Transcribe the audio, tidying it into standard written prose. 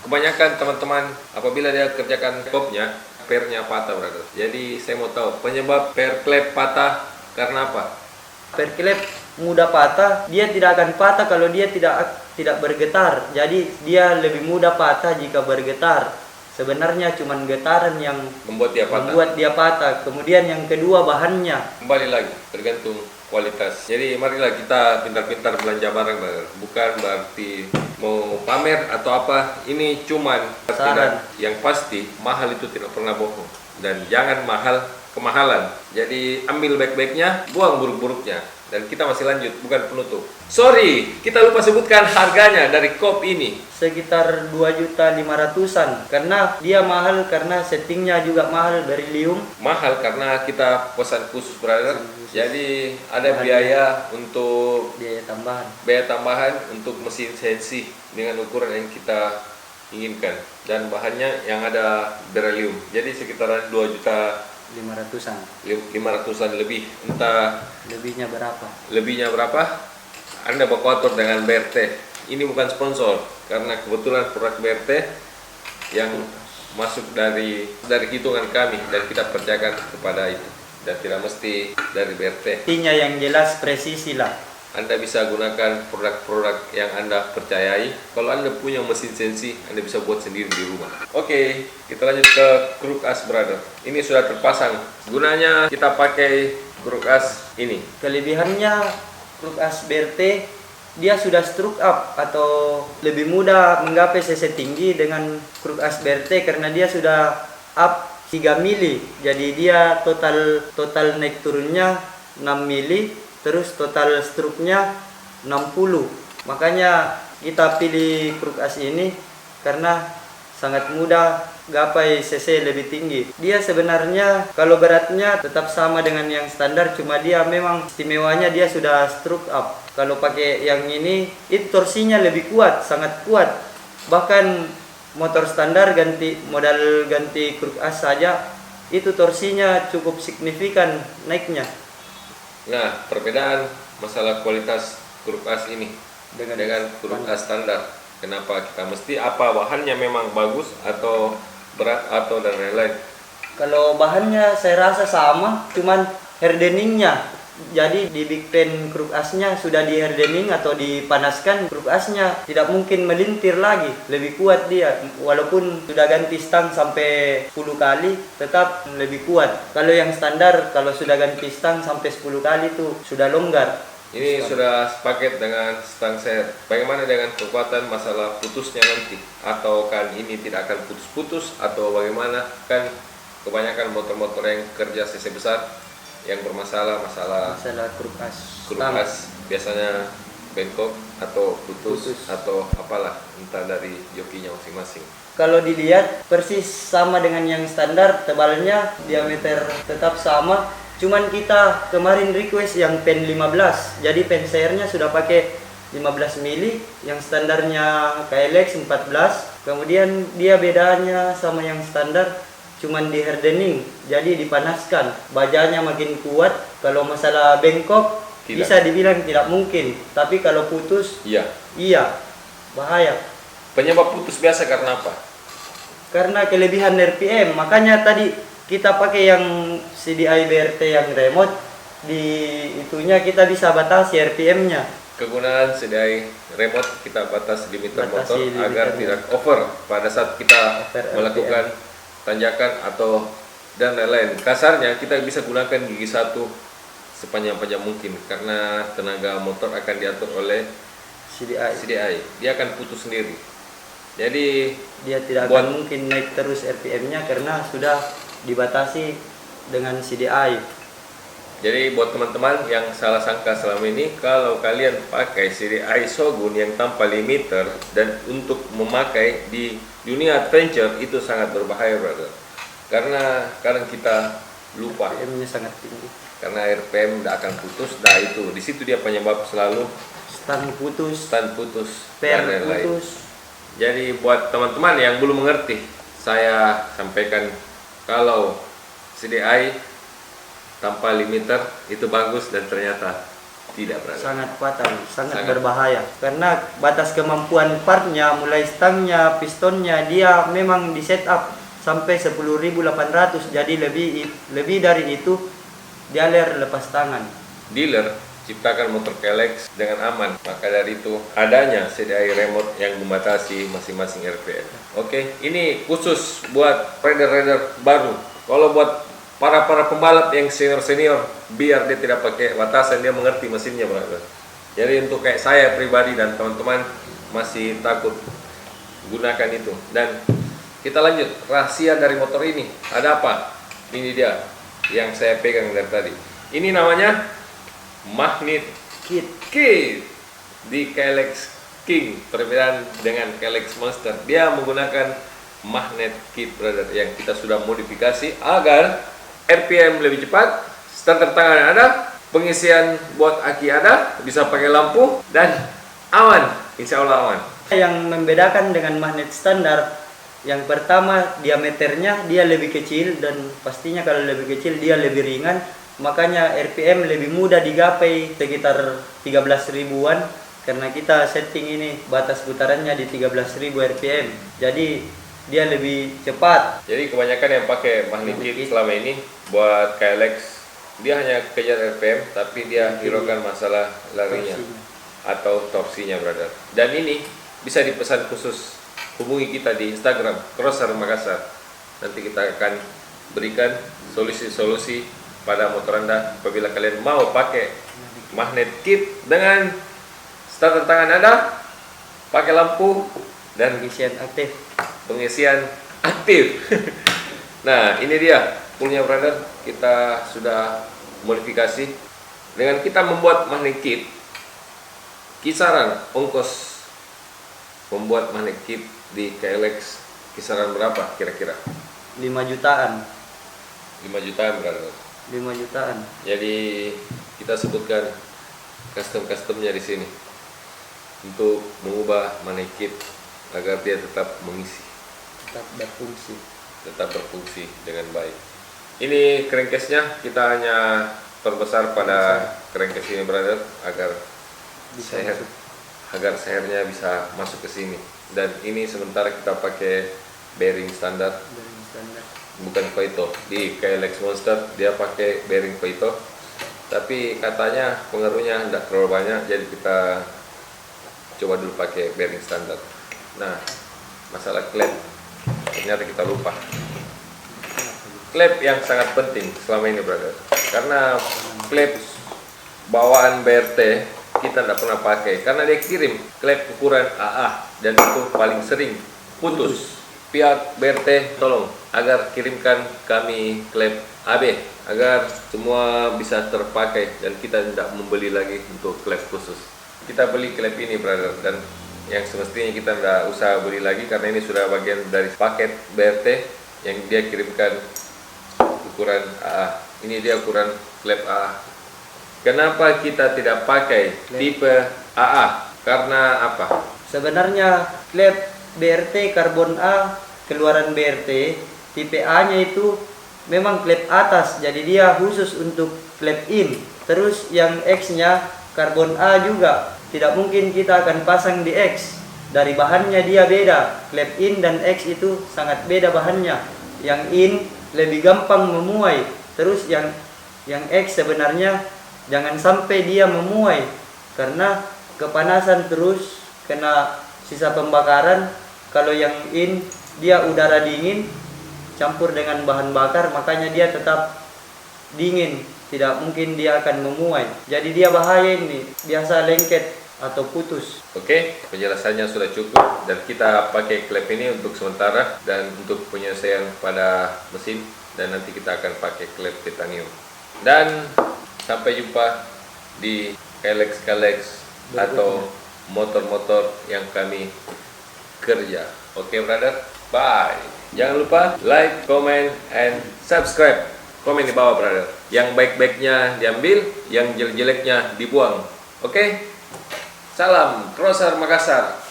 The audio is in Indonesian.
kebanyakan teman-teman apabila dia kerjakan kopnya, pernya patah brother. Jadi saya mau tahu penyebab per klep patah karena apa? Per klep mudah patah, dia tidak akan patah kalau dia tidak bergetar. Jadi dia lebih mudah patah jika bergetar. Sebenarnya cuma getaran yang membuat dia patah. Kemudian yang kedua bahannya. Kembali lagi tergantung kualitas. Jadi marilah kita pintar-pintar belanja barang brother. Bukan berarti mau pamer atau apa. Ini cuman Saran. Yang pasti mahal itu tidak pernah bohong. Dan jangan mahal kemahalan. Jadi ambil baik-baiknya, buang buruk-buruknya. Dan kita masih lanjut, bukan penutup. Sorry, kita lupa sebutkan harganya dari kop ini. Sekitar 2.500.000-an. Karena dia mahal, karena settingnya juga mahal, beryllium. Mahal karena kita pesan khusus brother. Jadi ada biaya untuk biaya tambahan untuk mesin CNC dengan ukuran yang kita inginkan. Dan bahannya yang ada beryllium. Jadi sekitaran 2.500.000-an lebih. Entah lebihnya berapa? Anda baku atur dengan BRT. Ini bukan sponsor karena kebetulan produk BRT yang masuk dari hitungan kami dan kita percayakan kepada itu dan tidak mesti dari BRT. Intinya yang jelas presisi lah. Anda bisa gunakan produk-produk yang Anda percayai. Kalau Anda punya mesin CNC, Anda bisa buat sendiri di rumah. Oke, kita lanjut ke kruk as brother. Ini sudah terpasang. Gunanya kita pakai kruk as ini. Kelebihannya kruk as BRT, dia sudah stroke up atau lebih mudah menggapai cc tinggi dengan kruk as BRT karena dia sudah up 3 mili. Jadi dia total naik turunnya 6 mili. Terus total struknya 60. Makanya kita pilih kruk as ini karena sangat mudah gapai cc lebih tinggi. Dia sebenarnya kalau beratnya tetap sama dengan yang standar, cuma dia memang istimewanya dia sudah stroke up. Kalau pakai yang ini itu torsinya lebih kuat, sangat kuat. Bahkan motor standar modal ganti kruk as saja itu torsinya cukup signifikan naiknya. Nah, perbedaan masalah kualitas kruk as ini dengan kruk as standar. Kenapa kita mesti apa bahannya memang bagus atau berat atau dan lain-lain? Kalau bahannya saya rasa sama, cuman hardeningnya. Jadi di big pen kruk asnya sudah di hardening atau dipanaskan, kruk asnya tidak mungkin melintir lagi, lebih kuat dia. Walaupun sudah ganti stang sampai 10 kali, tetap lebih kuat. Kalau yang standar, kalau sudah ganti stang sampai 10 kali itu sudah longgar. Ini sudah sepaket dengan stang set. Bagaimana dengan kekuatan masalah putusnya nanti? Atau kan ini tidak akan putus-putus atau bagaimana? Kan kebanyakan motor-motor yang kerja cc besar yang bermasalah masalah kruk as biasanya bengkok atau putus atau apalah entah dari jokinya masing-masing. Kalau dilihat persis sama dengan yang standar, tebalnya diameter tetap sama, cuman kita kemarin request yang pen 15. Jadi pen sernya sudah pakai 15 mili, yang standarnya KLX 14. Kemudian dia bedanya sama yang standar cuman di hardening, jadi dipanaskan, bajanya makin kuat. Kalau masalah bengkok bisa dibilang tidak mungkin, tapi kalau putus iya bahaya. Penyebab putus biasa karena apa? Karena kelebihan RPM. Makanya tadi kita pakai yang CDI BRT yang remote, di itunya kita bisa batasi RPM-nya. Kegunaan CDI remote kita batasi limiter motor agar tidak over pada saat kita melakukan tanjakan atau dan lain-lain. Kasarnya kita bisa gunakan gigi satu sepanjang-panjang mungkin karena tenaga motor akan diatur oleh CDI. Dia akan putus sendiri. Jadi dia tidak akan mungkin naik terus RPM-nya karena sudah dibatasi dengan CDI. Jadi buat teman-teman yang salah sangka selama ini, kalau kalian pakai CDI Shogun yang tanpa limiter dan untuk memakai di dunia adventure itu sangat berbahaya brother. Karena kadang kita lupa RPM-nya sangat tinggi. Karena RPM tidak akan putus. Nah itu di situ dia penyebab selalu stang putus, per putus. Jadi buat teman-teman yang belum mengerti, saya sampaikan kalau CDI tanpa limiter itu bagus dan ternyata Tidak, brother. sangat fatal, sangat Sangat. berbahaya. Karena batas kemampuan partnya, mulai stangnya, pistonnya, dia memang di setup sampai 10.800. Jadi lebih dari itu dealer lepas tangan. Dealer ciptakan motor KLX dengan aman, maka dari itu adanya CDI remote yang membatasi masing-masing RPM. Oke, ini khusus buat rider-rider baru. Kalau buat para pembalap yang senior, biar dia tidak pakai batasan, dia mengerti mesinnya, brother. Jadi untuk kayak saya pribadi dan teman-teman masih takut gunakan itu. Dan kita lanjut, rahasia dari motor ini ada apa? Ini dia yang saya pegang dari tadi. Ini namanya magnet Kit. di KLX King. Perbedaan dengan KLX Monster, dia menggunakan magnet kit, brother, yang kita sudah modifikasi agar RPM lebih cepat, starter tangan ada, pengisian buat aki ada, bisa pakai lampu dan aman, insya Allah aman. Yang membedakan dengan magnet standar, yang pertama diameternya dia lebih kecil, dan pastinya kalau lebih kecil dia lebih ringan, makanya RPM lebih mudah digapai sekitar 13 ribuan, karena kita setting ini batas putarannya di 13.000 RPM, jadi dia lebih cepat. Jadi kebanyakan yang pakai magnet kit selama ini buat KLX, dia hanya kejar RPM tapi dia hiraukan masalah larinya atau torsinya, brother. Dan ini bisa dipesan khusus, hubungi kita di Instagram Crosser Makassar. Nanti kita akan berikan solusi-solusi pada motor Anda apabila kalian mau pakai magnet kit dengan starter tangan ada, pakai lampu dan pengisian aktif. Nah, ini dia punya, brother. Kita sudah modifikasi dengan kita membuat magnet kit. Kisaran ongkos membuat magnet kit di KLX kisaran berapa kira-kira? 5 jutaan. 5 jutaan, brother. 5 jutaan. Jadi kita sebutkan custom-customnya di sini untuk mengubah magnet kit agar dia tetap mengisi, tetap berfungsi dengan baik. Ini crankcase-nya kita hanya perbesar pada crankcase ini, brother, agar sehernya bisa masuk ke sini. Dan ini sementara kita pakai bearing standar, bukan Koito. Di KLX Monster dia pakai bearing Koito, tapi katanya pengaruhnya tidak terlalu banyak, jadi kita coba dulu pakai bearing standar. Nah, masalah klep ternyata kita lupa. Klep yang sangat penting selama ini, brother, karena klep bawaan BRT kita tidak pernah pakai karena dia kirim klep ukuran AA dan itu paling sering putus. Pihak BRT tolong agar kirimkan kami klep AB agar semua bisa terpakai dan kita tidak membeli lagi untuk klep khusus. Kita beli klep ini, brother, dan yang semestinya kita tidak usah beli lagi karena ini sudah bagian dari paket BRT yang dia kirimkan ukuran AA. Ini dia ukuran klep AA. Kenapa kita tidak pakai tipe AA? Karena apa? Sebenarnya klep BRT karbon A keluaran BRT tipe A-nya itu memang klep atas, jadi dia khusus untuk klep in. Terus yang X-nya karbon A juga, tidak mungkin kita akan pasang di X. Dari bahannya dia beda. Klep in dan X itu sangat beda bahannya. Yang in lebih gampang memuai. Terus yang X sebenarnya jangan sampai dia memuai karena kepanasan terus kena sisa pembakaran. Kalau yang in dia udara dingin campur dengan bahan bakar, makanya dia tetap dingin, tidak mungkin dia akan memuai. Jadi dia bahaya ini, biasa lengket atau putus. Oke, penjelasannya sudah cukup dan kita pakai klep ini untuk sementara dan untuk penyelesaian pada mesin, dan nanti kita akan pakai klep titanium. Dan sampai jumpa di KLX atau motor-motor yang kami kerja. Oke, brother, bye. Jangan lupa like, comment, and subscribe. Komen di bawah, brother. Yang baik-baiknya diambil, yang jelek-jeleknya dibuang. Oke? Salam Crosser Makassar.